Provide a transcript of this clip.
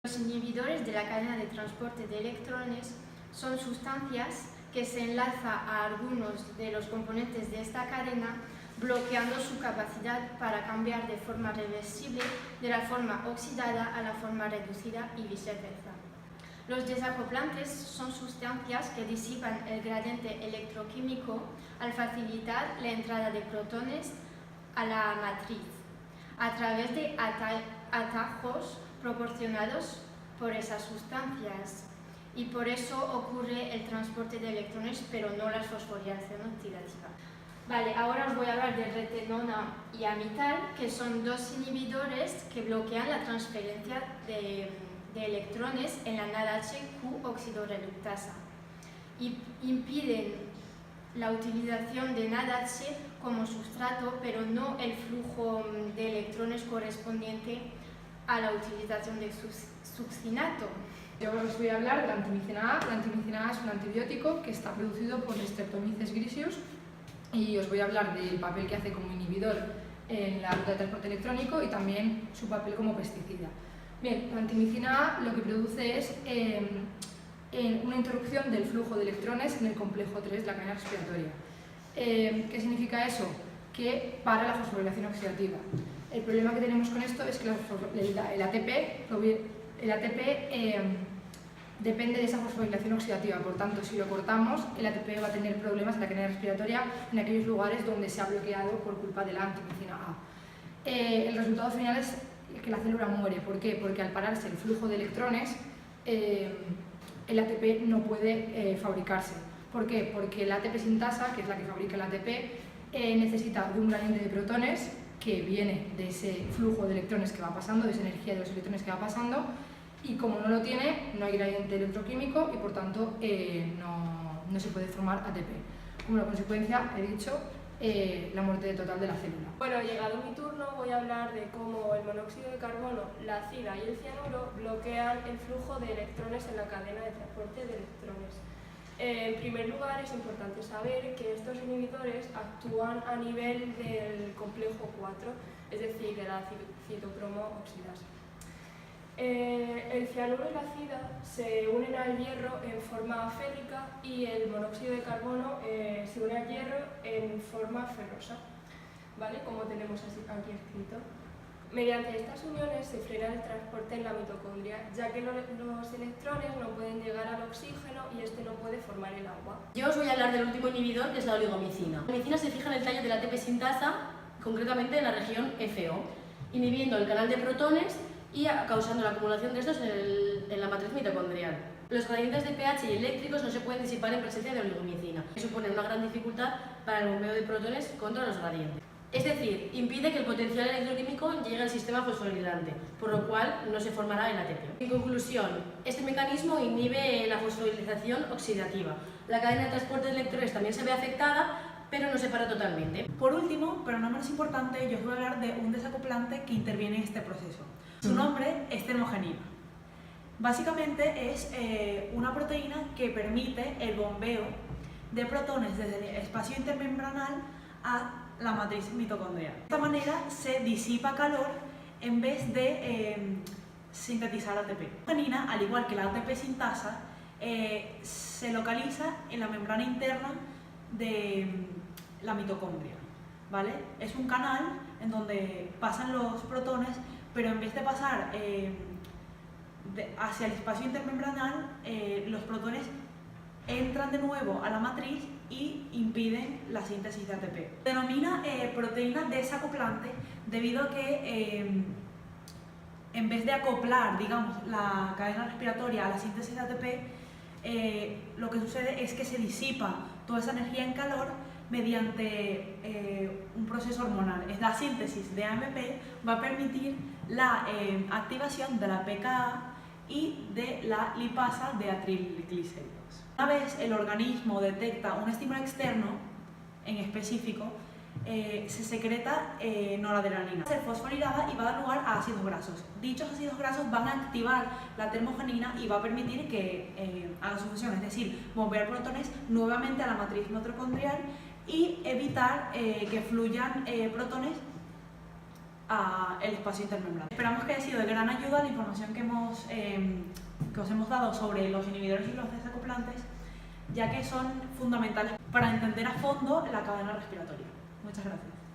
Los inhibidores de la cadena de transporte de electrones son sustancias que se enlazan a algunos de los componentes de esta cadena, bloqueando su capacidad para cambiar de forma reversible de la forma oxidada a la forma reducida y viceversa. Los desacoplantes son sustancias que disipan el gradiente electroquímico al facilitar la entrada de protones a la matriz a través de atajos proporcionados por esas sustancias, y por eso ocurre el transporte de electrones, pero no la fosforilación oxidativa. Vale, ahora os voy a hablar de retenona y amital, que son dos inhibidores que bloquean la transferencia de electrones en la NADH-Q oxidorreductasa y impiden la utilización de NADH como sustrato, pero no el flujo de electrones correspondiente a la utilización de succinato. Yo os voy a hablar de la antimicina A. La antimicina A es un antibiótico que está producido por Streptomyces griseus y os voy a hablar del papel que hace como inhibidor en la ruta de transporte electrónico y también su papel como pesticida. Bien, la antimicina A lo que produce es una interrupción del flujo de electrones en el complejo 3 de la cadena respiratoria. ¿Qué significa eso? Que para la fosforilación oxidativa. El problema que tenemos con esto es que el ATP depende de esa fosforilación oxidativa, por tanto, si lo cortamos, el ATP va a tener problemas en la cadena respiratoria en aquellos lugares donde se ha bloqueado por culpa de la antimicina A. El resultado final es que la célula muere. ¿Por qué? Porque al pararse el flujo de electrones, el ATP no puede fabricarse. ¿Por qué? Porque la ATP sintasa, que es la que fabrica el ATP, necesita de un gradiente de protones que viene de ese flujo de electrones que va pasando, de esa energía de los electrones que va pasando, y como no lo tiene, no hay gradiente electroquímico y por tanto no se puede formar ATP. Como consecuencia, he dicho, la muerte total de la célula. Bueno, llegado mi turno, voy a hablar de cómo el monóxido de carbono, la acida y el cianuro bloquean el flujo de electrones en la cadena de transporte de electrones. En primer lugar, es importante saber que estos inhibidores actúan a nivel del complejo 4, es decir, de la citocromo oxidasa. El cianuro y la acida se unen al hierro en forma férrica y el monóxido de carbono se une al hierro en forma ferrosa, ¿vale? Como tenemos aquí escrito. Mediante estas uniones se frena el transporte en la mitocondria, ya que los electrones no pueden llegar al oxígeno y este no puede formar el agua. Yo os voy a hablar del último inhibidor, que es la oligomicina. La oligomicina se fija en el tallo de la ATP sintasa, concretamente en la región FO, inhibiendo el canal de protones y causando la acumulación de estos en la matriz mitocondrial. Los gradientes de pH y eléctricos no se pueden disipar en presencia de oligomicina, que supone una gran dificultad para el bombeo de protones contra los gradientes. Es decir, impide que el potencial electroquímico llegue al sistema fosforilante, por lo cual no se formará el ATP. En conclusión, este mecanismo inhibe la fosforilización oxidativa. La cadena de transporte de electrones también se ve afectada, pero no se para totalmente. Por último, pero no menos importante, yo os voy a hablar de un desacoplante que interviene en este proceso. Su nombre es termogenina. Básicamente es una proteína que permite el bombeo de protones desde el espacio intermembranal a la matriz mitocondrial. De esta manera se disipa calor en vez de sintetizar ATP. La termogenina, al igual que la ATP sintasa, se localiza en la membrana interna de la mitocondria, ¿vale? Es un canal en donde pasan los protones, pero en vez de pasar hacia el espacio intermembranal, los protones entran de nuevo a la matriz y impiden la síntesis de ATP. Se denomina proteína desacoplante debido a que en vez de acoplar, digamos, la cadena respiratoria a la síntesis de ATP, lo que sucede es que se disipa toda esa energía en calor mediante un proceso hormonal. Es la síntesis de AMP va a permitir la activación de la pKa y de la lipasa de acrilglicéridos. Una vez el organismo detecta un estímulo externo, en específico, se secreta noradrenalina. Va a ser fosforilada y va a dar lugar a ácidos grasos. Dichos ácidos grasos van a activar la termogenina y va a permitir que haga su función, es decir, bombear protones nuevamente a la matriz mitocondrial y evitar que fluyan protones al espacio intermembrana. Esperamos que haya sido de gran ayuda la información que os hemos dado sobre los inhibidores y los desacoplantes, ya que son fundamentales para entender a fondo la cadena respiratoria. Muchas gracias.